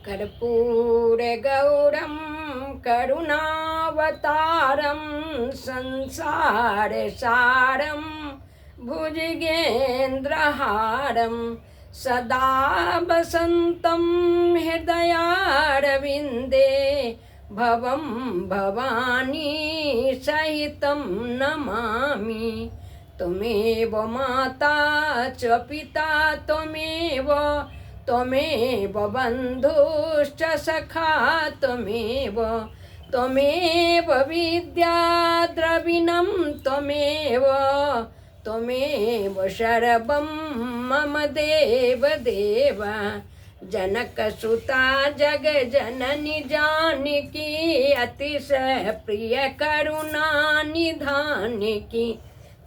कर्पूरगौरं करुणावतारं संसारसारं भुजगेन्द्रहारं सदा वसन्तं हृदयारविन्दे भवं भवानी सहितं नमामि। त्वमेव माता च पिता त्वमेव बन्धुश्च सखा त्वमेव विद्या द्रविणं त्वमेव सर्वं मम देव। जनकसुता जगजननी जानकी अतिशय प्रिय करुणा निधानकी।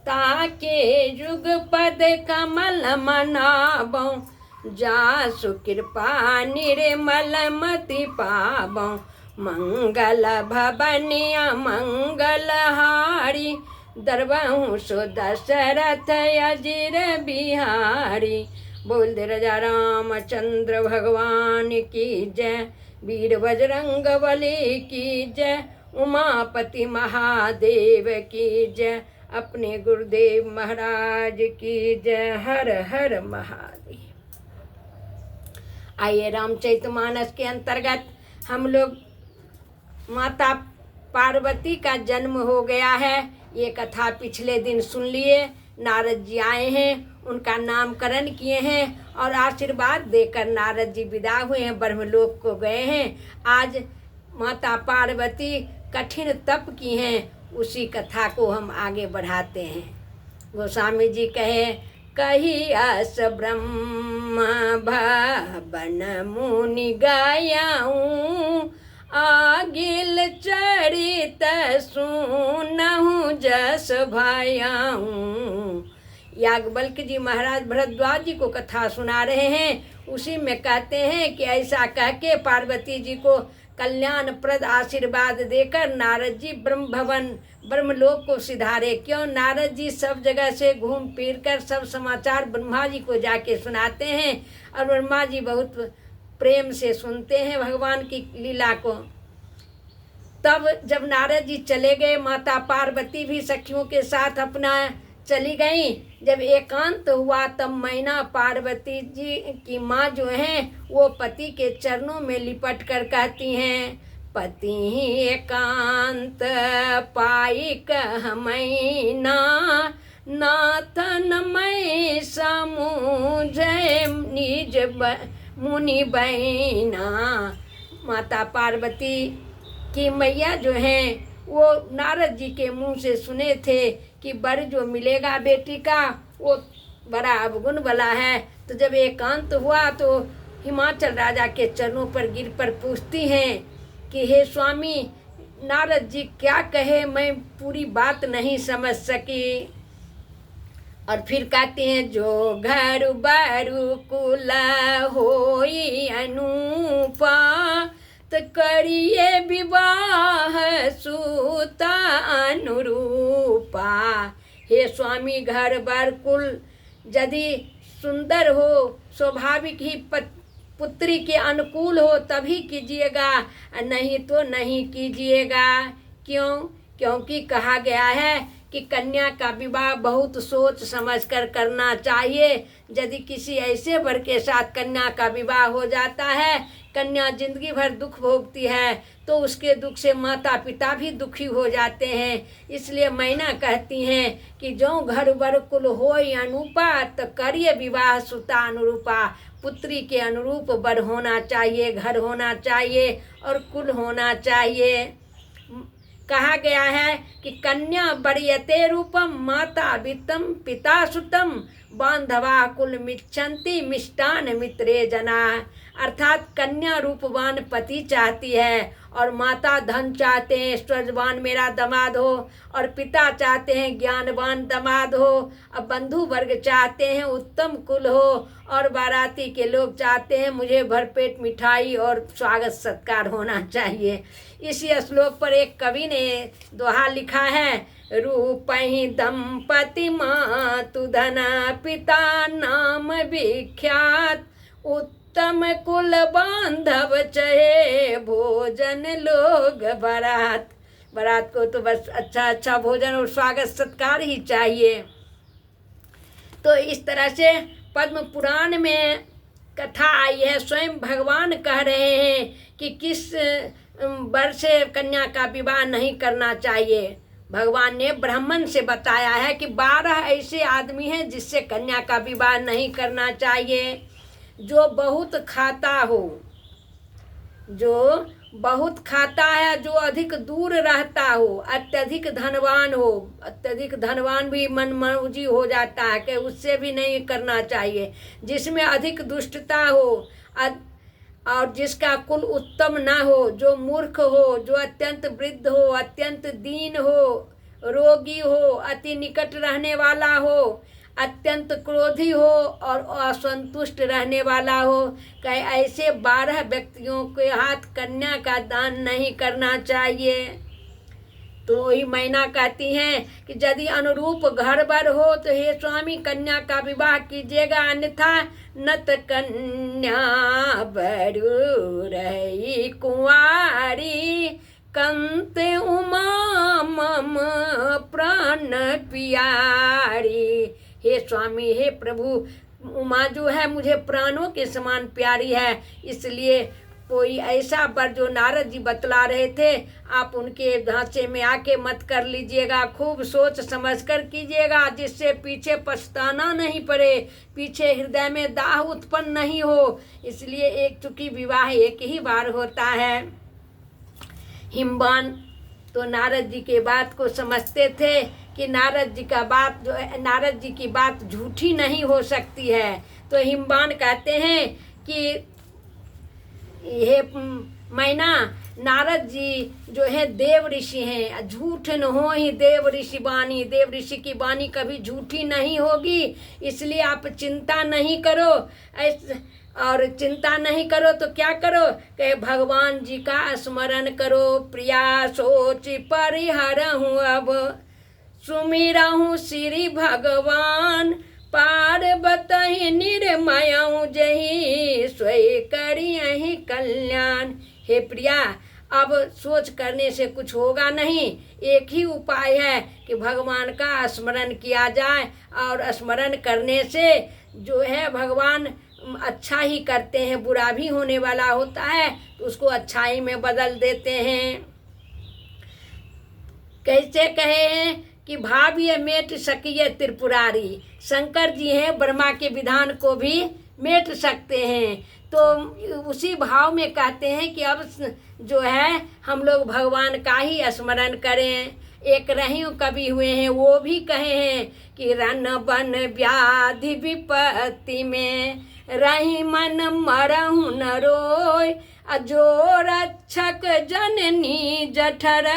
ताके युगपद कमल मनाबों जासु कृपा निर्मल मति पाबों। मंगल भवनिया मंगलहारी दरबहु सो दशरथ अजिर बिहारी। बोल दे राजा रामचंद्र भगवान की जय। वीर बजरंग बली की जय। उमापति महादेव की जय। अपने गुरुदेव महाराज की जय। हर हर महादेव। आइए रामचरितमानस के अंतर्गत हम लोग माता पार्वती का जन्म हो गया है, ये कथा पिछले दिन सुन लिए। नारद जी आए हैं, उनका नामकरण किए हैं और आशीर्वाद देकर नारद जी विदा हुए हैं, ब्रह्मलोक को गए हैं। आज माता पार्वती कठिन तप की हैं, उसी कथा को हम आगे बढ़ाते हैं। गोस्वामी जी कहे कही अस ब्रह्म भवन मुनि गायाऊं आगिल चरित सुनहु जस भायाऊं। याज्ञवल्क्य जी महाराज भरद्वाज जी को कथा सुना रहे हैं, उसी में कहते हैं कि ऐसा कह के पार्वती जी को कल्याणप्रद आशीर्वाद देकर नारद जी ब्रह्म भवन ब्रह्मलोक को सिधारे। क्यों? नारद जी सब जगह से घूम फिर कर सब समाचार ब्रह्मा जी को जाके सुनाते हैं और ब्रह्मा जी बहुत प्रेम से सुनते हैं भगवान की लीला को। तब जब नारद जी चले गए, माता पार्वती भी सखियों के साथ अपना चली गई। जब एकांत हुआ तब मैना पार्वती जी की माँ जो हैं वो पति के चरणों में लिपट कर कहती हैं पति एकांत पाई कह मैना नाथन मैं समूझे निज मुनि बहना। माता पार्वती की मैया जो हैं वो नारद जी के मुंह से सुने थे कि वर जो मिलेगा बेटी का वो बड़ा अवगुण वाला है। तो जब एकांत हुआ तो हिमाचल राजा के चरणों पर गिर पर पूछती हैं कि हे स्वामी नारद जी क्या कहे, मैं पूरी बात नहीं समझ सकी। और फिर कहते हैं जो घर बारू कुल होई अनुपा तो करिए विवाह सूता अनुरूपा। हे स्वामी घर बार कुल यदि सुंदर हो, स्वाभाविक ही पुत्री के अनुकूल हो तभी कीजिएगा, नहीं तो नहीं कीजिएगा। क्यों? क्योंकि कहा गया है कि कन्या का विवाह बहुत सोच समझ कर करना चाहिए। यदि किसी ऐसे वर के साथ कन्या का विवाह हो जाता है, कन्या जिंदगी भर दुख भोगती है, तो उसके दुख से माता पिता भी दुखी हो जाते हैं। इसलिए मैना कहती हैं कि जो घर वर कुल होय अनुपा तो करिए विवाह सुता अनुरूपा। पुत्री के अनुरूप वर होना चाहिए, घर होना चाहिए और कुल होना चाहिए। कहा गया है कि कन्या बरियते रूपम माता वित्तम पिता सुतम बांधवा कुल मिच्छन्ति मिष्टान मित्रे जना। अर्थात कन्या रूपवान पति चाहती है और माता धन चाहते हैं, ऐश्वर्यवान मेरा दामाद हो, और पिता चाहते हैं ज्ञानवान दामाद हो, अब बंधु वर्ग चाहते हैं उत्तम कुल हो, और बाराती के लोग चाहते हैं मुझे भरपेट मिठाई और स्वागत सत्कार होना चाहिए। इसी श्लोक पर एक कवि ने दोहा लिखा है रूपहि दंपति मातु धन पिता नाम विख्यात तम कुल बांधव चहे भोजन लोग बारात। बारात को तो बस अच्छा अच्छा भोजन और स्वागत सत्कार ही चाहिए। तो इस तरह से पद्म पुराण में कथा आई है। स्वयं भगवान कह रहे हैं कि किस वर से कन्या का विवाह नहीं करना चाहिए। भगवान ने ब्राह्मण से बताया है कि 12 ऐसे आदमी हैं जिससे कन्या का विवाह नहीं करना चाहिए। जो बहुत खाता हो, जो बहुत खाता है, जो अधिक दूर रहता हो, अत्यधिक धनवान हो। अत्यधिक धनवान भी मनमौजी हो जाता है कि उससे भी नहीं करना चाहिए। जिसमें अधिक दुष्टता हो और जिसका कुल उत्तम ना हो, जो मूर्ख हो, जो अत्यंत वृद्ध हो, अत्यंत दीन हो, रोगी हो, अति निकट रहने वाला हो, अत्यंत क्रोधी हो और असंतुष्ट रहने वाला हो, कई ऐसे 12 व्यक्तियों के हाथ कन्या का दान नहीं करना चाहिए। तो वही मैना कहती हैं कि यदि अनुरूप घर बर हो तो हे स्वामी कन्या का विवाह कीजिएगा, अन्यथा नत कन्या बरु रही कुंवारी, कंत उमा मम प्राण प्यारी। हे स्वामी, हे प्रभु, उमा जो है मुझे प्राणों के समान प्यारी है, इसलिए कोई ऐसा वर जो नारद जी बतला रहे थे आप उनके ढांचे में आके मत कर लीजिएगा। खूब सोच समझ कर कीजिएगा, जिससे पीछे पछताना नहीं पड़े, पीछे हृदय में दाह उत्पन्न नहीं हो। इसलिए एक चूंकि विवाह एक ही बार होता है। हिमवान तो नारद जी के बात को समझते थे कि नारद जी का बात जो है, नारद जी की बात झूठी नहीं हो सकती है। तो हिमवान कहते हैं कि हे मैना, नारद जी जो है देव ऋषि हैं, झूठ न हो ही देव ऋषि वाणी, देव ऋषि की वाणी कभी झूठी नहीं होगी, इसलिए आप चिंता नहीं करो। और चिंता नहीं करो तो क्या करो कि भगवान जी का स्मरण करो। प्रिया सोच परिहरहूँ अब सुमिरहूँ श्री भगवान, पार्वती निर्मयऊ जही स्वय करियहि कल्याण। हे प्रिया, अब सोच करने से कुछ होगा नहीं। एक ही उपाय है कि भगवान का स्मरण किया जाए, और स्मरण करने से जो है भगवान अच्छा ही करते हैं। बुरा भी होने वाला होता है तो उसको अच्छाई में बदल देते हैं। कैसे कहे हैं कि भाव्य मेट सकिए त्रिपुरारी। शंकर जी हैं, ब्रह्मा के विधान को भी मेट सकते हैं। तो उसी भाव में कहते हैं कि अब जो है हम लोग भगवान का ही स्मरण करें। एक रही कवि हुए हैं, वो भी कहे हैं कि रन बन व्याधि विपत्ति में रही मन मरहु न रोय, अजो रक्षक जननी जठर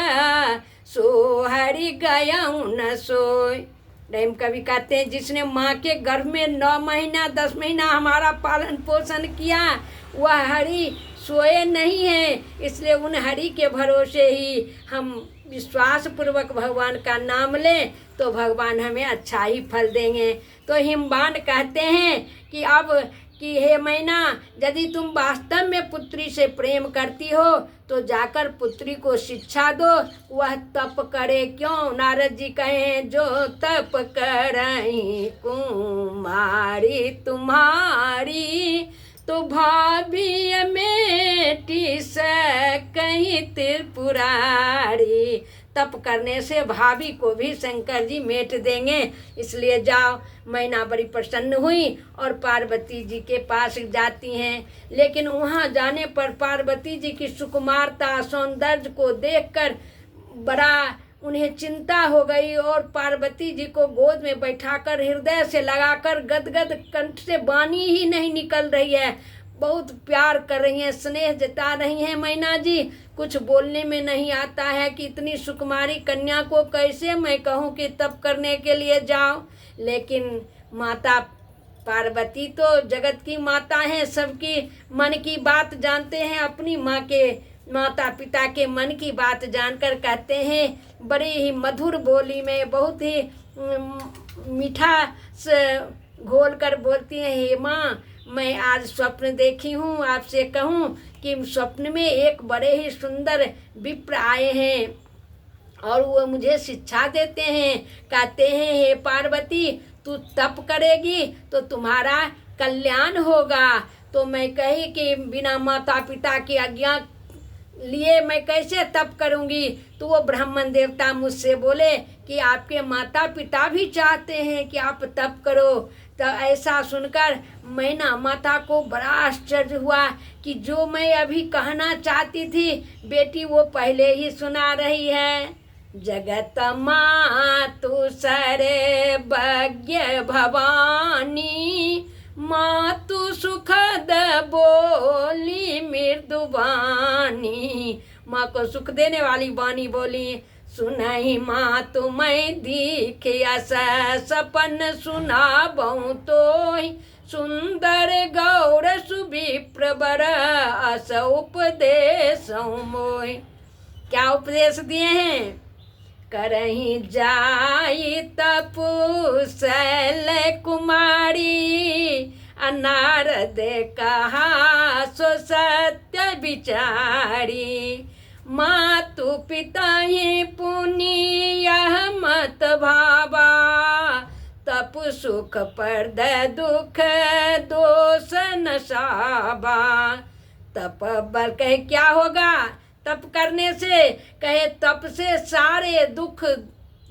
सो हरि गयऊ न सोय। रहीम कवि कहते हैं जिसने माँ के गर्भ में 9 महीना 10 महीना हमारा पालन पोषण किया वह हरि सोए नहीं है। इसलिए उन हरि के भरोसे ही हम विश्वास पूर्वक भगवान का नाम लें तो भगवान हमें अच्छा ही फल देंगे। तो हिमवान कहते हैं कि अब कि हे मैना, यदि तुम वास्तव में पुत्री से प्रेम करती हो तो जाकर पुत्री को शिक्षा दो, वह तप करे क्यों। नारद जी कहे जो तप करई कुमारी तुम्हारी, तो भाभी मेटी सकहीं त्रिपुरारी। तप करने से भाभी को भी शंकर जी मेट देंगे। इसलिए जाओ। मैना बड़ी प्रसन्न हुई और पार्वती जी के पास जाती हैं। लेकिन वहाँ जाने पर पार्वती जी की सुकुमारता सौंदर्य को देखकर बड़ा उन्हें चिंता हो गई और पार्वती जी को गोद में बैठाकर हृदय से लगाकर गदगद कंठ से वाणी ही नहीं निकल रही है। बहुत प्यार कर रही हैं, स्नेह जता रही हैं मैना जी। कुछ बोलने में नहीं आता है कि इतनी सुकुमारी कन्या को कैसे मैं कहूँ कि तप करने के लिए जाओ। लेकिन माता पार्वती तो जगत की माता हैं, सबकी मन की बात जानते हैं। अपनी माँ के माता पिता के मन की बात जानकर कहते हैं बड़ी ही मधुर बोली में, बहुत ही मीठा से घोल कर बोलती हैं, हे माँ मैं आज स्वप्न देखी हूँ, आपसे कहूँ कि स्वप्न में एक बड़े ही सुंदर विप्र आए हैं और वो मुझे शिक्षा देते हैं। कहते हैं हे पार्वती, तू तप करेगी तो तुम्हारा कल्याण होगा। तो मैं कही कि बिना माता पिता की आज्ञा लिए मैं कैसे तप करूंगी। तो वो ब्राह्मण देवता मुझसे बोले कि आपके माता पिता भी चाहते हैं कि आप तप करो। तो ऐसा सुनकर मैं ना माता को बड़ा आश्चर्य हुआ कि जो मैं अभी कहना चाहती थी बेटी वो पहले ही सुना रही है। जगत मातु सर्वज्ञ भवानी, मातु सुखद बोली मृदुबानी। माँ को सुख देने वाली वाणी बोली। सुनहि मातु मैं दीखिया सपन सुनाबहु तोहि, सुंदर गौर सुविप्र बर अस उपदेश मोहि। क्या उपदेश दिए हैं? करहीं जाई तपु शैल कुमारी, नारद कहा सो सत्य विचारी। मातु पिता ही पुनि यह मत भावा, तप सुख पर्द दुख दोष न साबा। तप बल कहे क्या होगा तप करने से? कहे तप से सारे दुख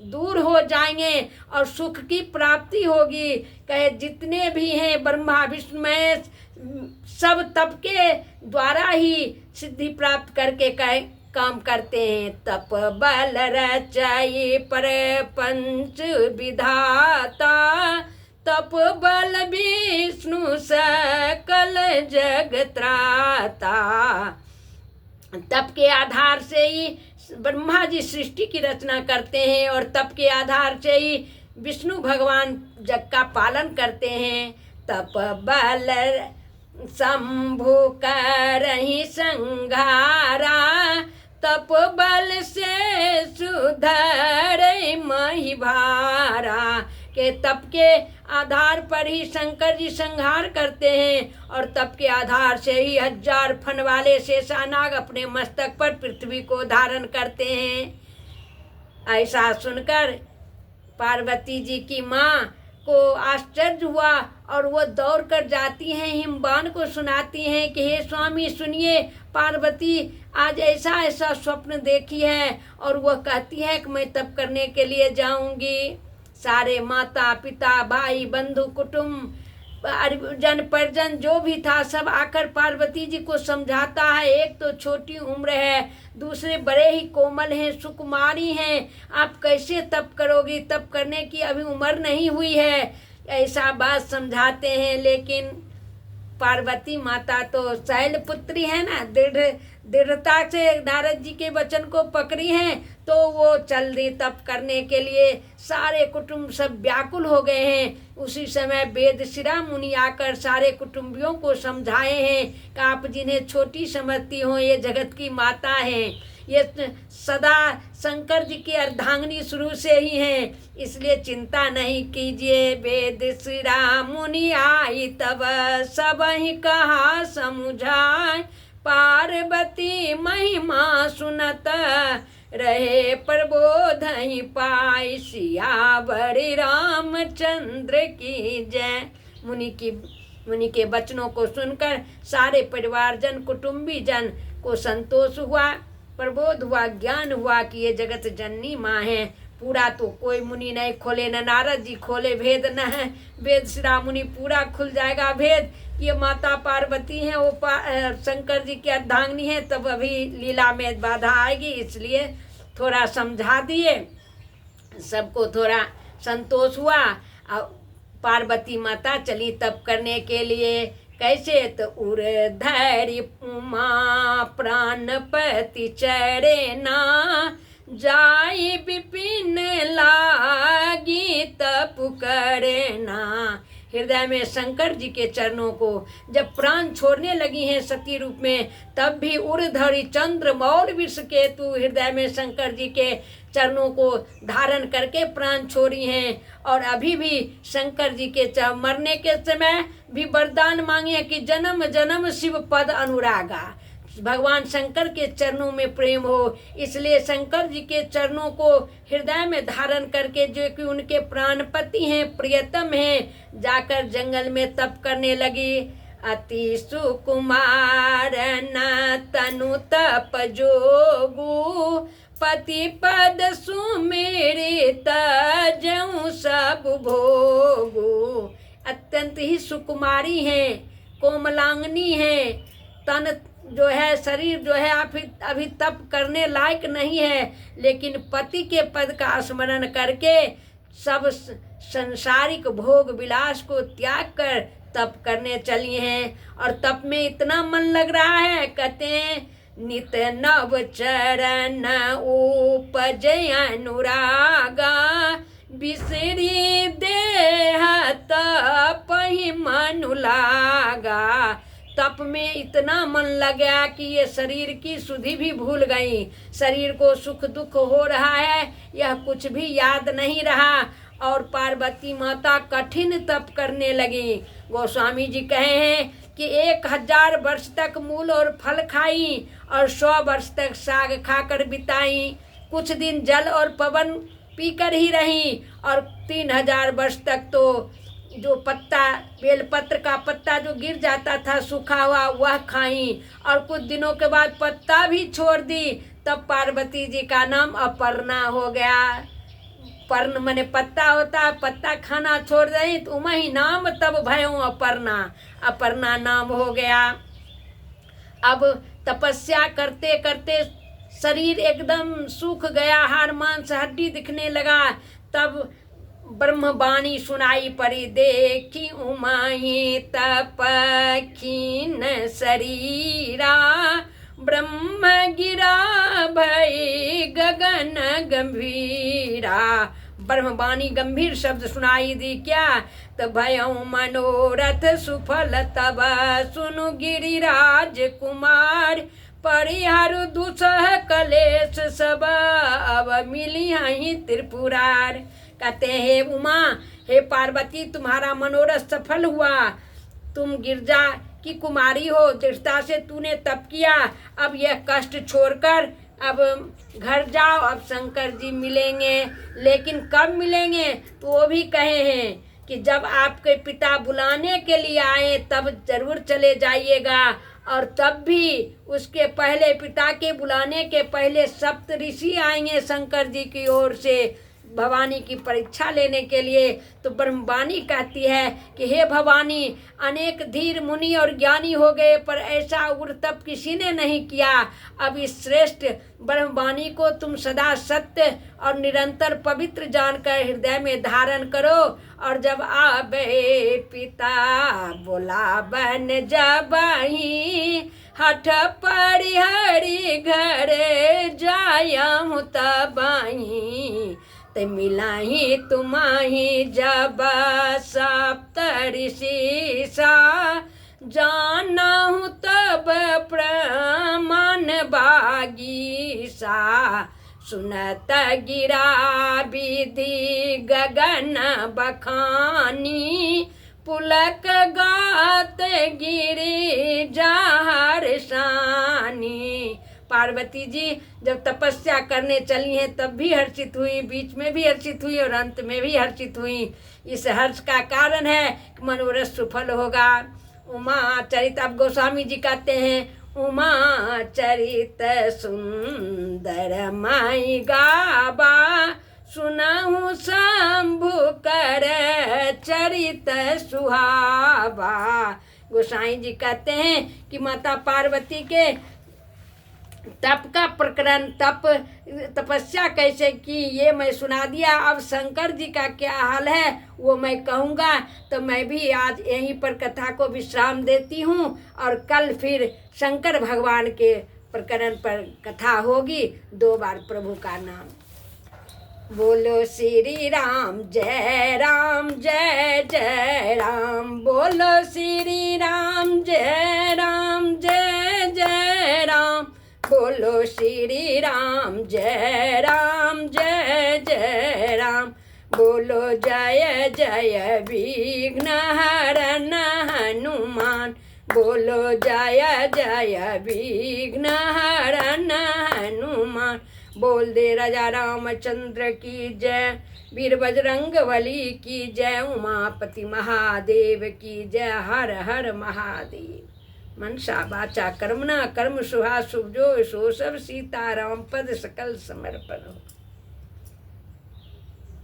दूर हो जाएंगे और सुख की प्राप्ति होगी। कहे जितने भी हैं ब्रह्मा विष्णु महेश सब तप के द्वारा ही सिद्धि प्राप्त करके कहे काम करते हैं। तप बल रचाई पर पंच विधाता, तप बल विष्णु सकल जग त्राता। तप के आधार से ही ब्रह्मा जी सृष्टि की रचना करते हैं और तप के आधार से ही विष्णु भगवान जग का पालन करते हैं। तप बल शंभु करहि संघारा, तप बल से सुधर महिभारा। के तप के आधार पर ही शंकर जी संहार करते हैं और तप के आधार से ही 1000 फन वाले शेषानाग अपने मस्तक पर पृथ्वी को धारण करते हैं। ऐसा सुनकर पार्वती जी की माँ को आश्चर्य हुआ और वो दौड़ कर जाती हैं हिमवान को सुनाती हैं कि हे स्वामी सुनिए, पार्वती आज ऐसा ऐसा स्वप्न देखी है। और वह कहती है कि मैं तप करने के लिए जाऊंगी। सारे माता पिता भाई बंधु कुटुंब जन परिजन जो भी था सब आकर पार्वती जी को समझाता है। एक तो छोटी उम्र है, दूसरे बड़े ही कोमल हैं, सुकुमारी हैं, आप कैसे तप करोगी? तप करने की अभी उम्र नहीं हुई है, ऐसा बात समझाते हैं। लेकिन पार्वती माता तो शैलपुत्री है ना, दृढ़ता से नारद जी के वचन को पकड़ी हैं, तो वो चल दी तप करने के लिए। सारे कुटुंब सब व्याकुल हो गए हैं। उसी समय वेदशिरा मुनि आकर सारे कुटुंबियों को समझाए हैं कि आप जिन्हें छोटी समझती हो ये जगत की माता हैं, ये सदा शंकर जी की अर्धांगिनी शुरू से ही हैं, इसलिए चिंता नहीं कीजिए। वेदशिरा मुनि आई तब सब ही कहा समुझाए, पार्वती महिमा सुनत रहे प्रबोध ही पाई, सियावर रामचंद्र की जय। मुनि के वचनों को सुनकर सारे परिवारजन कुटुंबी जन को संतोष हुआ, प्रबोध हुआ, ज्ञान हुआ कि ये जगत जननी माँ है। पूरा तो कोई मुनि नहीं खोले, न नारद जी खोले भेद, न है वेद शिरा मुनि पूरा खुल जाएगा भेद। ये माता पार्वती हैं, वो शंकर जी की अर्धांगिनी है, तब अभी लीला में बाधा आएगी, इसलिए थोड़ा समझा दिए, सबको थोड़ा संतोष हुआ। पार्वती माता चली तप करने के लिए। कैसे? तो उर्धरि उमा प्राणपति चरे ना, जाई विपिन लागी तप करे ना। हृदय में शंकर जी के चरणों को जब प्राण छोड़ने लगी हैं सती रूप में, तब भी उर्धरि चंद्र मौल विष केतु हृदय में शंकर जी के चरणों को धारण करके प्राण छोड़ी हैं। और अभी भी शंकर जी के मरने के समय भी वरदान मांगे कि जन्म जन्म शिव पद अनुरागा, भगवान शंकर के चरणों में प्रेम हो। इसलिए शंकर जी के चरणों को हृदय में धारण करके, जो कि उनके प्राणपति हैं, प्रियतम हैं, जाकर जंगल में तप करने लगी। अति सुकुमार न तनु तप जोगु, पति पद सुमेरित जऊं सब भोगु। अत्यंत ही सुकुमारी हैं, कोमलांगनी हैं, तन जो है, शरीर जो है अभी तप करने लायक नहीं है, लेकिन पति के पद का स्मरण करके सब संसारिक भोग विलास को त्याग कर तप करने चली हैं। और तप में इतना मन लग रहा है, कहते हैं नित नव चरण उपजय अनुरागा, बिसरी देह तप ही मनु लागा। तप में इतना मन लग गया कि ये शरीर की सुधि भी भूल गई, शरीर को सुख दुख हो रहा है यह कुछ भी याद नहीं रहा। और पार्वती माता कठिन तप करने लगी। गोस्वामी जी कहे हैं कि 1000 वर्ष तक मूल और फल खाई और 100 वर्ष तक साग खाकर बिताई। कुछ दिन जल और पवन पीकर ही रही और 3000 वर्ष तक तो जो पत्ता, बेलपत्र का पत्ता जो गिर जाता था सूखा हुआ, वह खाई। और कुछ दिनों के बाद पत्ता भी छोड़ दी। तब पार्वती जी का नाम अपर्णा हो गया। पर्ण मने पत्ता होता है, पत्ता खाना छोड़ रही तो वही नाम तब भयो अपर्णा, अपर्णा नाम हो गया। अब तपस्या करते करते शरीर एकदम सूख गया, हाड़ मांस हड्डी दिखने लगा। तब ब्रह्मवाणी सुनाई पड़ी, देखी उमाही तप खीन शरीरा, ब्रह्म गिरा भई गगन गंभीरा। ब्रह्मवाणी गंभीर शब्द सुनाई दी क्या, तो भयो मनोरथ सुफल तब सुनु गिरिराज कुमार, परिहर दुसह कलेश सब अब मिली हहीं त्रिपुरार। कहते हैं हे उमा, हे पार्वती, तुम्हारा मनोरथ सफल हुआ। तुम गिरजा की कुमारी हो, दृढ़ता से तूने तप किया। अब यह कष्ट छोड़कर अब घर जाओ, अब शंकर जी मिलेंगे। लेकिन कब मिलेंगे तो वो भी कहे हैं कि जब आपके पिता बुलाने के लिए आए तब जरूर चले जाइएगा। और तब भी उसके पहले, पिता के बुलाने के पहले सप्त ऋषि आएंगे शंकर जी की ओर से भवानी की परीक्षा लेने के लिए। तो ब्रह्मवाणी कहती है कि हे भवानी, अनेक धीर मुनि और ज्ञानी हो गए पर ऐसा उग्र तप किसी ने नहीं किया। अब इस श्रेष्ठ ब्रह्मवाणी को तुम सदा सत्य और निरंतर पवित्र जानकर हृदय में धारण करो। और जब आबे पिता बोला बन जबही, हठ परिहरि घरे जायहु तबही, ते मिलाही तुम्हाही जब सप्तऋषि सा, जानहु तब प्रमाण बागीसा, सुनत गिरा विधि गगन बखानी, पुलक गात गिरी जाहर शानी। पार्वती जी जब तपस्या करने चली हैं तब भी हर्षित हुई, बीच में भी हर्षित हुई और अंत में भी हर्षित हुई। इस हर्ष का कारण है कि मनोरथ सफल होगा। उमा चरित, अब गोस्वामी जी कहते हैं उमा चरित सुंदर माई गाबा, सुनहु शंभु कर चरित सुहावा। गोसाई जी कहते हैं कि माता पार्वती के तप का प्रकरण, तपस्या कैसे की ये मैं सुना दिया। अब शंकर जी का क्या हाल है वो मैं कहूँगा। तो मैं भी आज यहीं पर कथा को विश्राम देती हूँ और कल फिर शंकर भगवान के प्रकरण पर कथा होगी। 2 बार प्रभु का नाम। बोलो श्री राम जय जय राम। बोलो श्री राम जय जय राम। बोलो श्री राम जय जय राम। बोलो जय जय विघ्न हरन हनुमान। बोलो जय जय विघ्न हरन हनुमान। बोल दे राजा रामचंद्र की जय, वीर बजरंगबली की जय, उमापति महादेव की जय। हर हर महादेव। मनसा वाचा कर्मणा कर्म शुभा शुभ जो सो सब सीताराम पद सकल समर्पण हो।